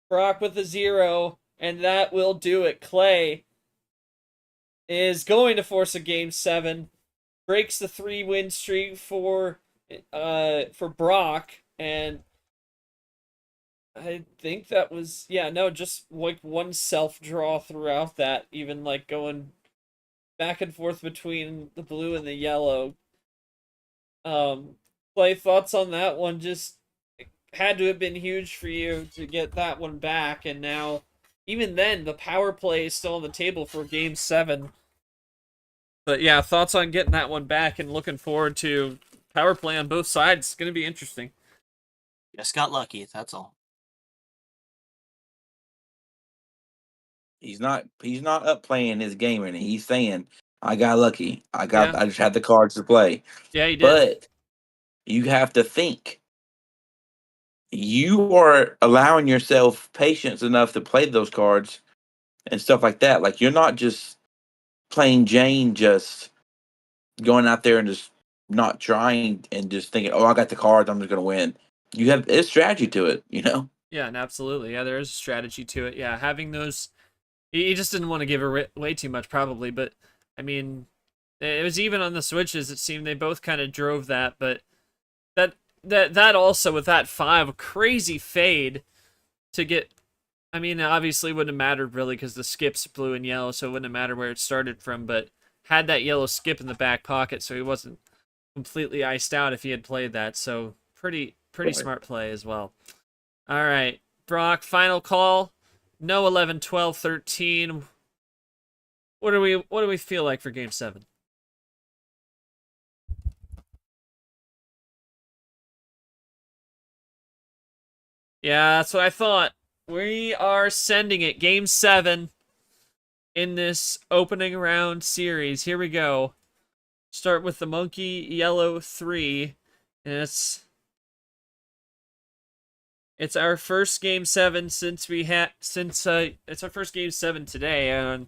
Brock with a 0, and that will do it. Clay is going to force a game 7, breaks the 3-win streak for Brock, and I think that was, yeah, no, just like one self draw throughout that, even like going back and forth between the blue and the yellow. Clay, thoughts on that one? Just had to have been huge for you to get that one back, and now even then the power play is still on the table for game 7. But yeah, thoughts on getting that one back and looking forward to power play on both sides. It's going to be interesting. Just got lucky, that's all. He's not up playing his game, and he's saying, I got lucky. I just had the cards to play. Yeah, he did. But you have to think. You are allowing yourself patience enough to play those cards and stuff like that. Like, you're not just plain Jane just going out there and just not trying and just thinking, oh, I got the cards, I'm just going to win. You have a strategy to it, you know? Yeah, and absolutely. Yeah, there is a strategy to it. Yeah, having those... He just didn't want to give away too much, probably. But, I mean, it was even on the switches. It seemed they both kind of drove that. But that also, with that 5, a crazy fade to get... I mean, obviously wouldn't have mattered, really, because the skip's blue and yellow, so it wouldn't have mattered where it started from. But had that yellow skip in the back pocket, so he wasn't completely iced out if he had played that. So, pretty smart play as well. All right, Brock, final call. No 11, 12, 13. What do we feel like for game 7? Yeah, that's what I thought. We are sending it. Game 7 in this opening round series. Here we go. Start with the monkey yellow 3. And it's our first game 7 it's our first game 7 today, and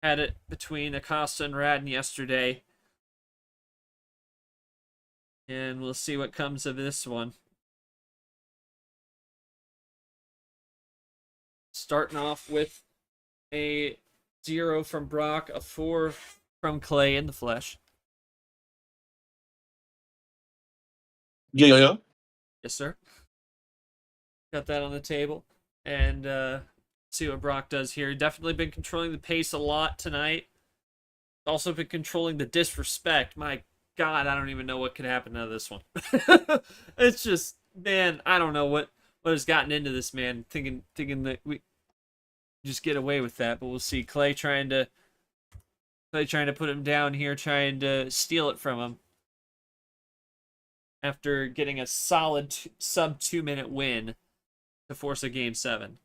had it between Acosta and Radden yesterday. And we'll see what comes of this one. Starting off with a 0 from Brock, a 4 from Clay in the flesh. Yeah. Yes, sir. Got that on the table. And see what Brock does here. Definitely been controlling the pace a lot tonight. Also been controlling the disrespect. My God, I don't even know what could happen to this one. It's just, man, I don't know what has gotten into this man, thinking that we just get away with that. But we'll see. Clay trying to put him down here, trying to steal it from him after getting a solid sub 2-minute win to force a game 7.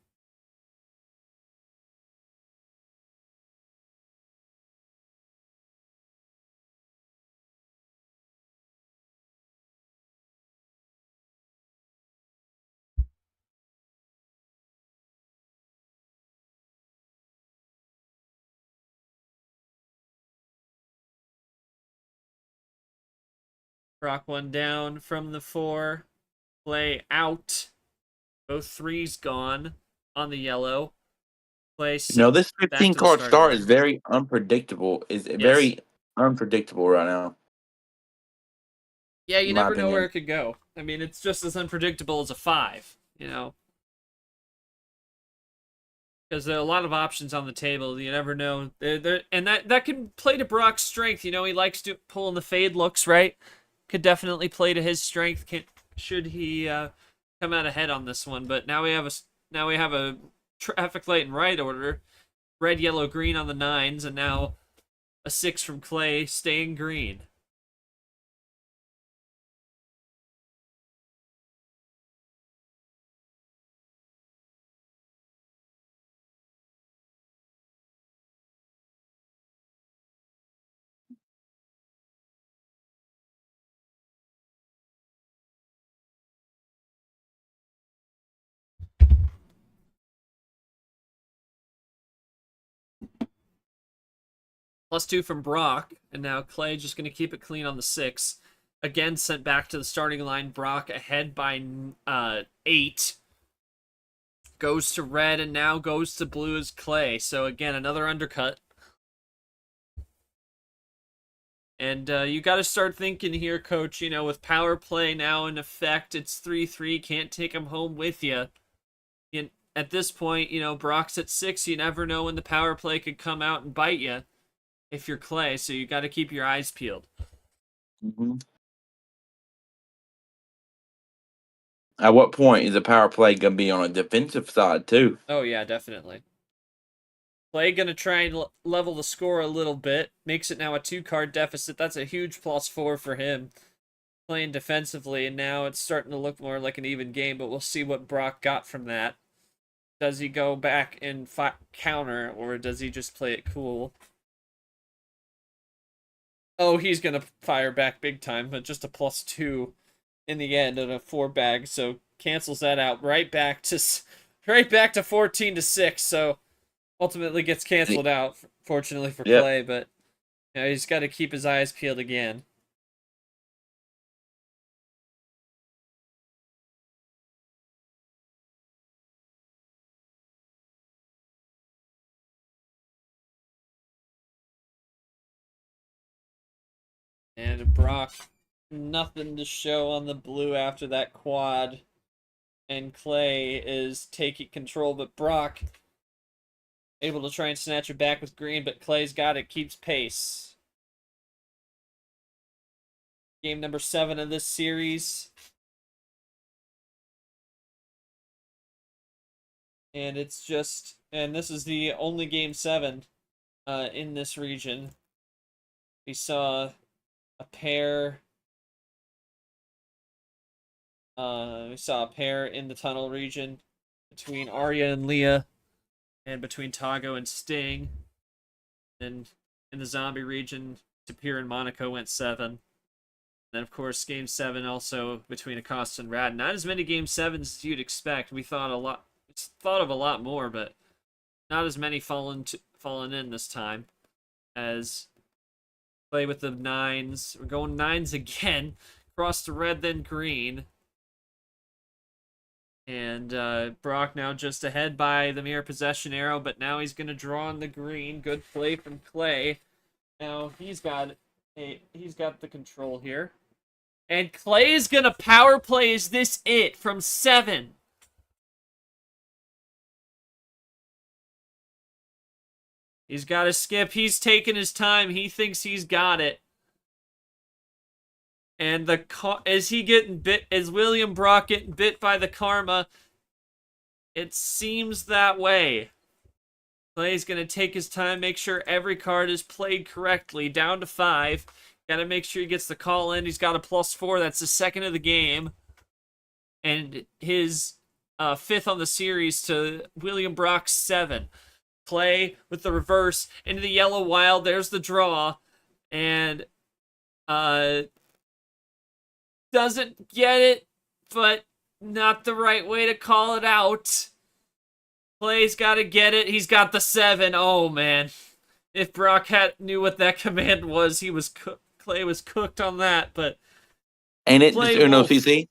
Brock one down from the 4. Play out. Both 3s gone on the yellow. Play. This 15 card start is very unpredictable. Very unpredictable right now. Yeah, you never know where it could go. I mean, it's just as unpredictable as a 5, you know? Because there are a lot of options on the table. You never know. And that can play to Brock's strength. You know, he likes to pull in the fade looks, right? Could definitely play to his strength. Should he come out ahead on this one? But now we have a traffic light in right order. red, yellow, green on the 9s, and now a 6 from Clay staying green. +2 from Brock, and now Clay just going to keep it clean on the 6. Again, sent back to the starting line. Brock ahead by 8. Goes to red and now goes to blue as Clay. So again, another undercut. And you got to start thinking here, Coach, with power play now in effect, it's 3-3, can't take him home with you. At this point, Brock's at 6, you never know when the power play could come out and bite you if you're Clay, so you got to keep your eyes peeled. Mm-hmm. At what point is the power play going to be on a defensive side, too? Oh, yeah, definitely. Clay going to try and level the score a little bit. Makes it now a 2-card deficit. That's a huge +4 for him. Playing defensively, and now it's starting to look more like an even game, but we'll see what Brock got from that. Does he go back and counter, or does he just play it cool? Oh, he's going to fire back big time, but just a +2 in the end and a 4 bag, so cancels that out. Right back to 14-6, so ultimately gets canceled out, fortunately for Clay, but he's got to keep his eyes peeled again. And Brock, nothing to show on the blue after that quad. And Clay is taking control, but Brock able to try and snatch it back with green, but Clay's got it, keeps pace. Game number 7 of this series. And it's just, and this is the only game 7 in this region. We saw a pair. We saw a pair in the tunnel region between Arya and Leah, and between Tago and Sting. And in the zombie region, Tapir and Monaco went 7. And then, of course, Game 7 also between Acosta and Rad. Not as many Game 7s as you'd expect. We thought of a lot more, but not as many fallen in this time as Play with the 9s. We're going 9s again. Cross to red, then green. And Brock now just ahead by the mere possession arrow, but now he's going to draw on the green. Good play from Clay. Now he's got the control here. And Clay is going to power play. Is this it from 7? He's got to skip. He's taking his time. He thinks he's got it. And is William Brock getting bit by the karma? It seems that way. Clay's going to take his time, make sure every card is played correctly. Down to 5. Got to make sure he gets the call in. He's got a +4. That's the 2nd of the game. And his 5th on the series to William Brock's 7. Clay with the reverse into the yellow wild. There's the draw. And doesn't get it, but not the right way to call it out. Clay's got to get it. He's got the 7. Oh, man. If Brock knew what that command was, Clay was cooked on that, but... Ain't it just Uno CC?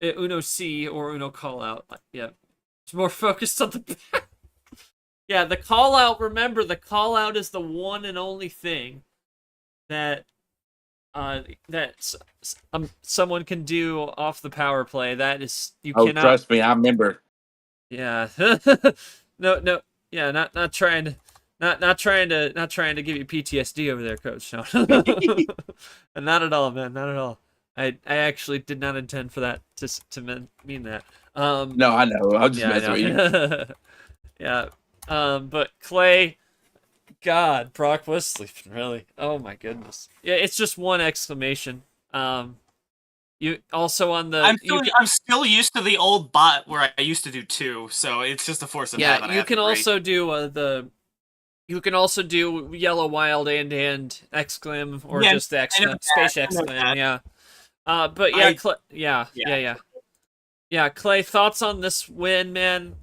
Uno C or Uno call out. Yeah. It's more focused on the... Yeah, the call out, remember, the call out is the one and only thing that someone can do off the power play. That is, you cannot. Trust me, I remember. Yeah. No. Yeah, not trying to give you PTSD over there, Coach. No. Not at all, man. Not at all. I actually did not intend for that to mean that. No, I know. I'll just mess with you. Yeah. But Clay, God, Brock was sleeping, really. Oh my goodness. Yeah, it's just one exclamation. You also on the I'm still used to the old bot where I used to do 2, so it's just a force of habit. I you have to can break. also do you can also do yellow wild and exclam or Yeah, just the I know exclam that. space I know exclam. that. Yeah. But yeah, I yeah. Clay, thoughts on this win, man?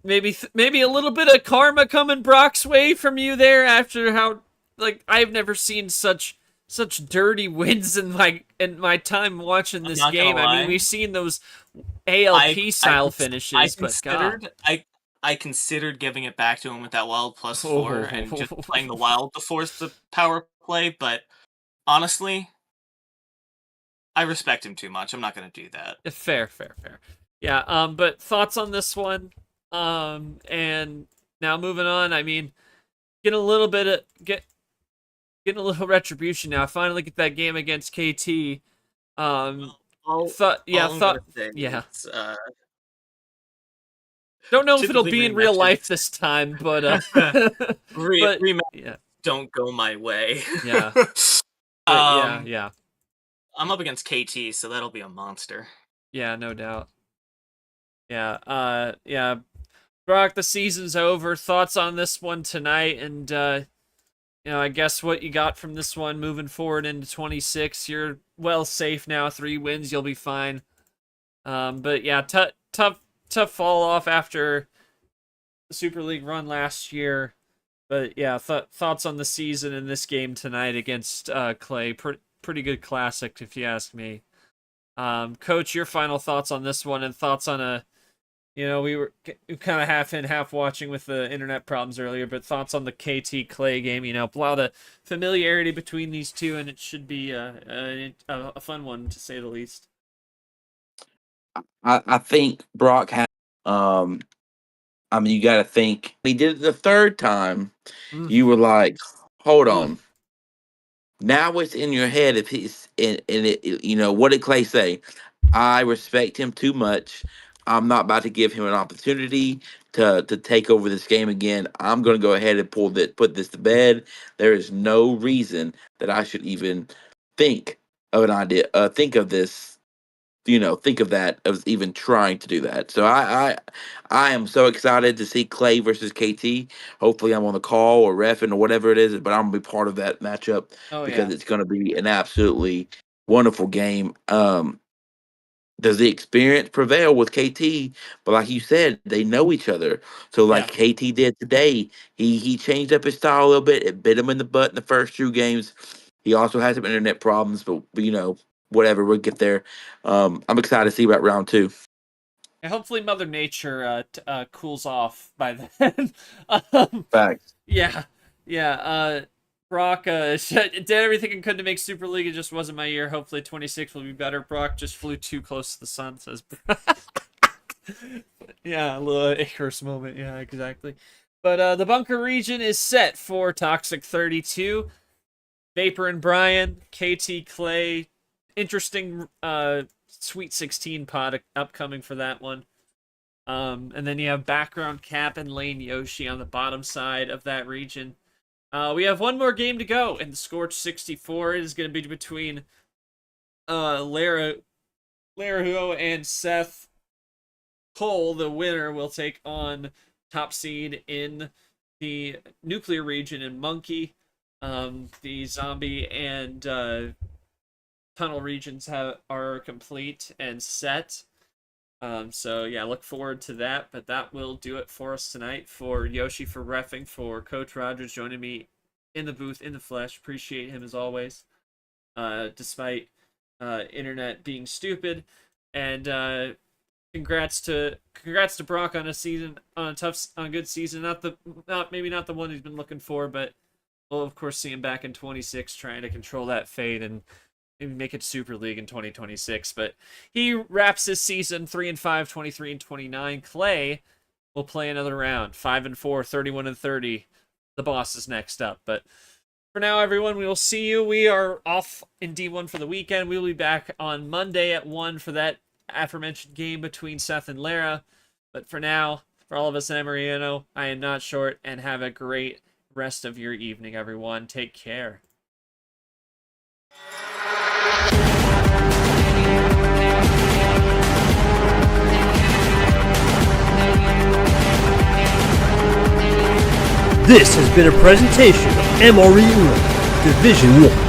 Maybe a little bit of karma coming Brock's way from you there after how I've never seen such dirty wins in my time watching I'm this not gonna game. I mean, lie. we've seen those I ALP I style cons- I finishes, but God. considered I considered giving it back to him with that wild +4 and just Oh. playing the wild to force the power play, but honestly, I respect him too much. I'm not gonna do that. Fair. Yeah, but thoughts on this one? And now moving on, I mean, getting a little bit of getting a little retribution now. Finally get that game against KT. Um, All I'm gonna say yeah. is, Don't know if it'll typically be in real life rematches this time, but but rematches yeah, don't go my way. yeah, but um, yeah, I'm up against KT, so that'll be a monster. yeah, no doubt. Yeah, yeah. Brock, the season's over. Thoughts on this one tonight, and I guess what you got from this one moving forward into 26. You're well safe now. 3 wins, you'll be fine. But yeah, tough fall off after the Super League run last year. But yeah, thoughts on the season in this game tonight against Clay. Pretty good classic, if you ask me. Coach, your final thoughts on this one and thoughts on we were kind of half in, half watching with the internet problems earlier, but thoughts on the KT Clay game. A lot of familiarity between these two, and it should be a fun one to say the least. I think Brock had. Um, I mean, you got to think he did it the third time. Mm. You were like, hold Mm. on. Now it's in your head if he's in it. What did Clay say? I respect him too much. I'm not about to give him an opportunity to take over this game again. I'm going to go ahead and put this to bed. There is no reason that I should even think of an idea. Think of this. Think of that of even trying to do that. So I am so excited to see Clay versus KT. Hopefully I'm on the call or refing or whatever it is, but I'm gonna be part of that matchup Oh because yeah, it's gonna be an absolutely wonderful game. Does the experience prevail with KT? But like you said, they know each other. So like yeah. KT did today, he changed up his style a little bit. It bit him in the butt in the first 2 games. He also had some internet problems, but whatever, we'll get there. I'm excited to see about round 2. And hopefully Mother Nature cools off by then. um, Facts. yeah, yeah. Brock did everything it could to make Super League. It just wasn't my year. Hopefully 26 will be better. Brock just flew too close to the sun, says yeah, a little Icarus moment. Yeah, exactly. But the bunker region is set for Toxic 32. Vapor and Brian, KT Clay. Interesting Sweet 16 pod upcoming for that one. And then you have Background Cap and Lane Yoshi on the bottom side of that region. We have one more game to go in the Scorched 64. It is going to be between Larahuo and Seth Cole. The winner will take on top seed in the nuclear region in Monkey. The zombie and tunnel regions are complete and set. So yeah, look forward to that. But that will do it for us tonight. For Yoshi, for reffing, for Coach Rogers joining me in the booth in the flesh. Appreciate him as always. Despite internet being stupid, and congrats to Brock on a good season. Maybe not the one he's been looking for, but we'll of course see him back in 26 trying to control that fate and maybe make it Super League in 2026. But he wraps his season 3-5, 23-29. Clay will play another round, 5-4, 31-30. The boss is next up. But for now, everyone, we will see you. We are off in D1 for the weekend. We will be back on Monday at 1 for that aforementioned game between Seth and Lara. But for now, For all of us in Amariano, I am not short, and have a great rest of your evening, everyone. Take care. This has been a presentation of MRE Division 1.